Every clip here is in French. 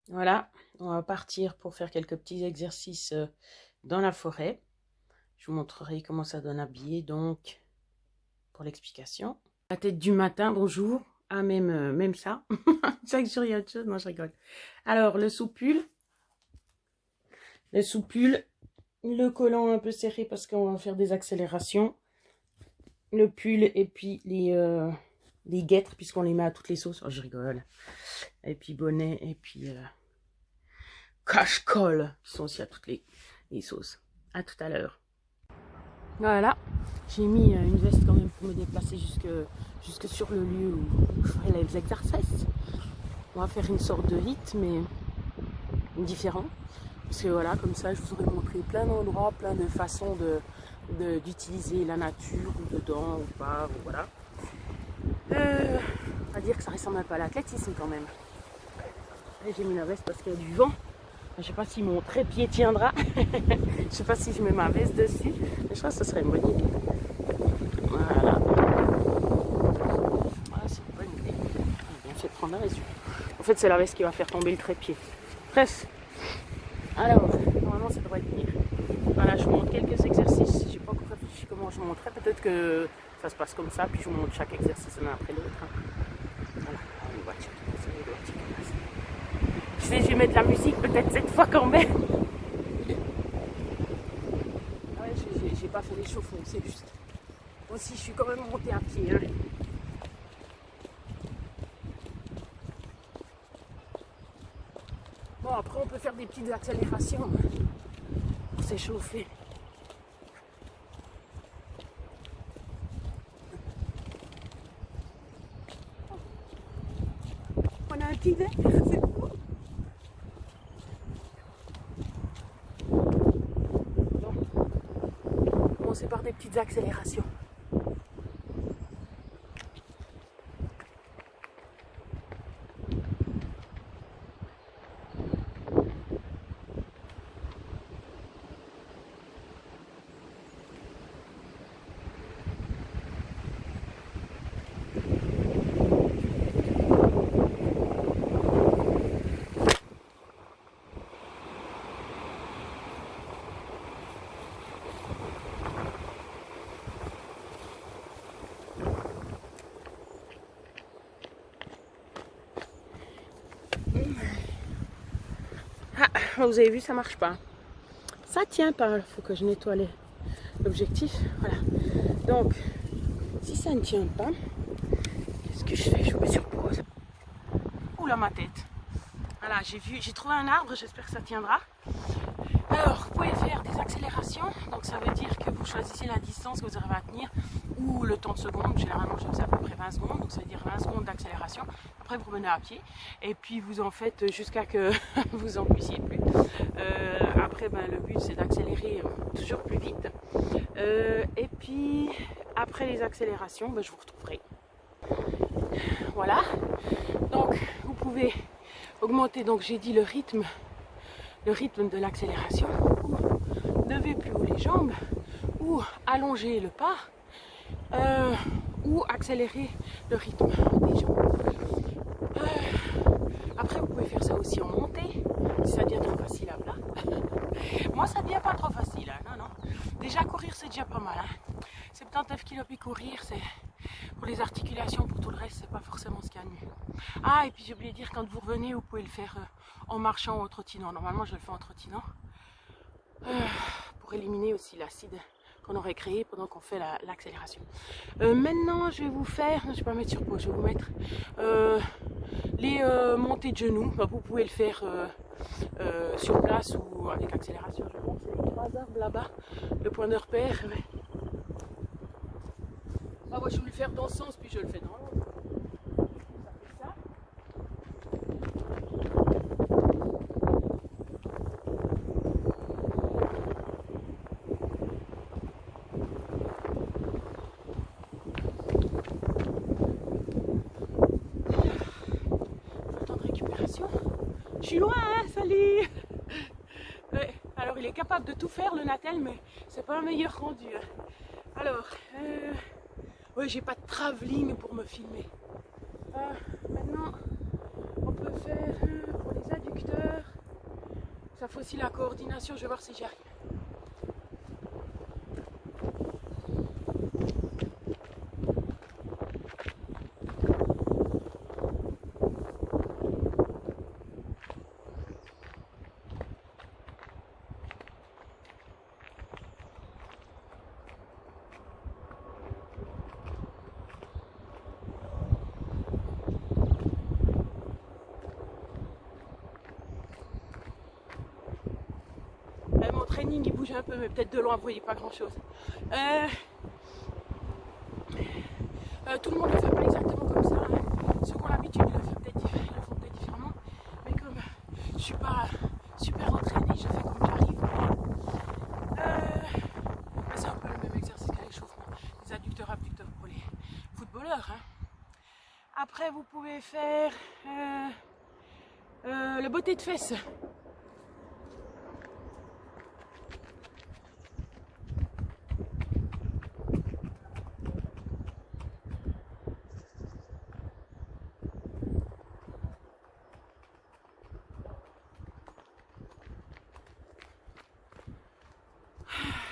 Voilà, on va partir pour faire quelques petits exercices dans la forêt. Je vous montrerai comment ça donne habillé, donc, pour l'explication. La tête du matin, bonjour. Ah, même ça. Chaque jour, il y a autre chose. Non, je rigole. Alors, le soupule, le collant un peu serré parce qu'on va faire des accélérations. Le pull et puis les guêtres, puisqu'on les met à toutes les sauces. Oh, je rigole. Et puis bonnet et puis cache-colle, qui sont aussi à toutes les sauces. À tout à l'heure. Voilà, j'ai mis une veste quand même pour me déplacer jusque sur le lieu où je ferai les exercices. On va faire une sorte de hit, mais différent. Parce que voilà, comme ça, je vous aurais montré plein d'endroits, plein de façons d'utiliser la nature, ou dedans, ou pas, ou voilà. On va dire que ça ressemble un peu à l'athlétisme quand même. J'ai mis la veste parce qu'il y a du vent. Je ne sais pas si mon trépied tiendra. Je ne sais pas si je mets ma veste dessus. Mais je crois que ce serait une bonne idée. Voilà. Voilà, c'est une bonne idée. J'ai bien fait de prendre la veste. En fait, c'est la veste qui va faire tomber le trépied. Bref. Alors, normalement, ça devrait tenir. Voilà, je vous montre quelques exercices. Je n'ai pas encore réfléchi comment je vous montrerai. Peut-être que ça se passe comme ça, puis je vous montre chaque exercice l'un après l'autre. Voilà, une voiture qui passe, une voiture qui passe. Je vais mettre la musique peut-être cette fois quand même. Ouais, j'ai pas fait les chauffons, c'est juste. Moi aussi, je suis quand même montée à pied. Hein. Bon, après, on peut faire des petites accélérations pour s'échauffer. On a un petit verre, c'est cool. Bon, commencer par des petites accélérations. Ah, vous avez vu, ça marche pas. Ça tient pas, il faut que je nettoie l'objectif. Voilà. Donc, si ça ne tient pas, qu'est-ce que je fais? Je mets sur pause. Oula, ma tête. Voilà, j'ai trouvé un arbre, j'espère que ça tiendra. Alors, vous pouvez faire des accélérations, donc ça veut dire que vous choisissez la distance que vous arrivez à tenir ou le temps de seconde. Généralement, je fais à peu près 20 secondes, donc ça veut dire 20 secondes d'accélération. Après, vous revenez à pied et puis vous en faites jusqu'à que vous en puissiez plus. Après, le but c'est d'accélérer toujours plus vite. Et puis, après les accélérations, je vous retrouverai. Voilà, donc vous pouvez augmenter, donc j'ai dit le rythme de l'accélération, ou lever plus haut les jambes, ou allonger le pas, ou accélérer le rythme des jambes. Après, vous pouvez faire ça aussi en montée, si ça devient trop facile à plat. Moi, ça devient pas trop facile, hein, non. Déjà, courir, c'est déjà pas mal. Hein. 79 kg puis courir, c'est pour les articulations, pour tout le reste, c'est pas forcément ce qu'il y a de mieux. Ah, et puis j'ai oublié de dire, quand vous revenez, vous pouvez le faire en marchant ou en trottinant. Normalement, je le fais en trottinant. Pour éliminer aussi l'acide qu'on aurait créé pendant qu'on fait l'accélération. Maintenant, je vais vous faire, je vais pas mettre sur pause, je vais vous mettre les montées de genoux. Vous pouvez le faire sur place ou avec accélération. Je vais montrer les 3 arbres là-bas, le point de repère. Ah, moi, je vais le faire dans ce sens, puis je le fais dans l'autre. Ça fait ça. Temps de récupération. Je suis loin, hein, salut. Ouais, alors il est capable de tout faire le Natel, mais c'est pas un meilleur rendu. Alors, ouais, j'ai pas de travelling pour me filmer. Maintenant, on peut faire pour les adducteurs. Ça fait aussi la coordination, je vais voir si j'y arrive. Mon training il bouge un peu, mais peut-être de loin vous voyez pas grand chose. Tout le monde ne le fait pas exactement comme ça. Ceux qui ont l'habitude ils le font peut-être différemment. Mais comme je suis pas super entraînée, je fais comme j'arrive. C'est un peu le même exercice qu'à l'échauffement. Les adducteurs abducteurs pour les footballeurs. Hein. Après vous pouvez faire le botté de fesses.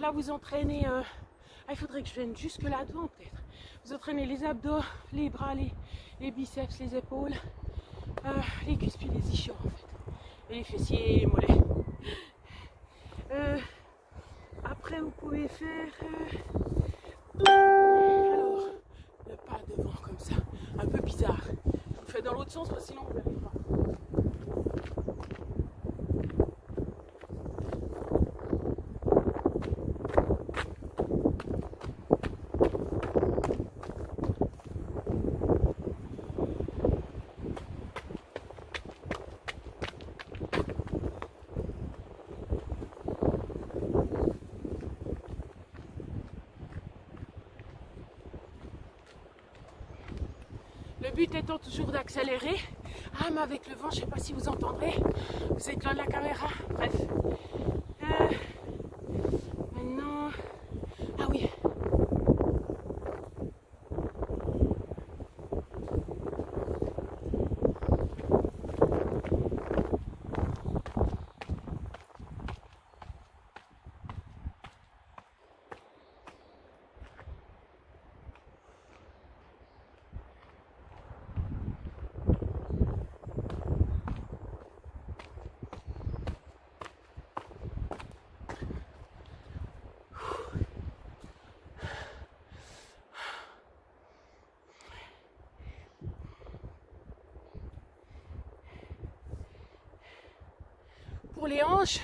Là vous entraînez, il faudrait que je vienne jusque là devant peut-être. Vous entraînez les abdos, les bras, les biceps, les épaules, les cuisses puis les ischios en fait. Et les fessiers et les mollets. Après vous pouvez faire alors le pas devant comme ça, un peu bizarre. Je le fais dans l'autre sens parce que sinon vous n'arrivez pas. Le but étant toujours d'accélérer. Ah mais avec le vent, je ne sais pas si vous entendrez. Vous êtes loin de la caméra. Bref. Maintenant. Ah oui. Pour les hanches.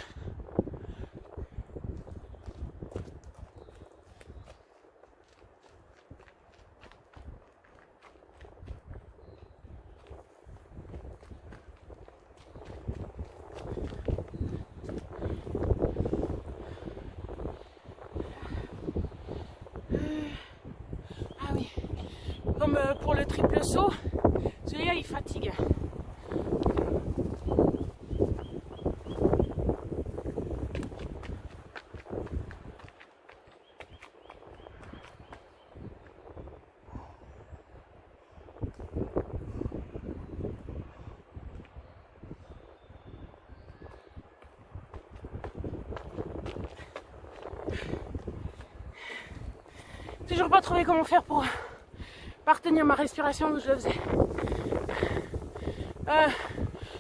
Ah oui, comme pour le triple saut, celui-là il fatigue. Toujours pas trouvé comment faire pour retenir ma respiration où je le faisais.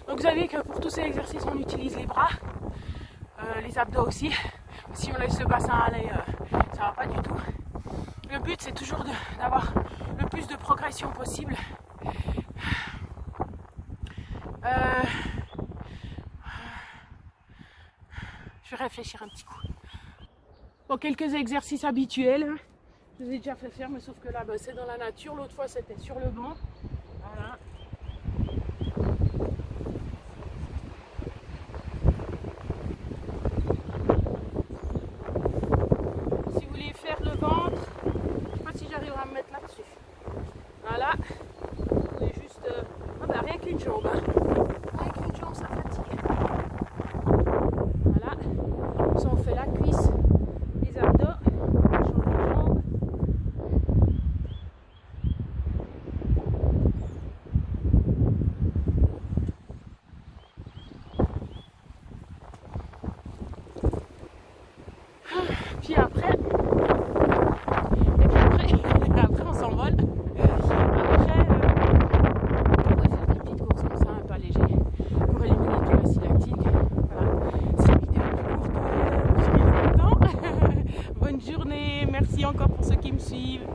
Donc vous avez que pour tous ces exercices on utilise les bras, les abdos aussi. Si on laisse le bassin aller, ça va pas du tout. Le but c'est toujours d'avoir le plus de progression possible. Je vais réfléchir un petit coup. Bon, quelques exercices habituels. Je vous ai déjà fait faire, mais sauf que là, c'est dans la nature. L'autre fois, c'était sur le banc. Voilà. Si vous voulez faire le ventre, je ne sais pas si j'arriverai à me mettre là-dessus. Voilà. On est juste... rien qu'une jambe. Hein. Rien qu'une jambe, ça fatigue. Voilà. Ça, on fait la cuisse, les abdos. suivre.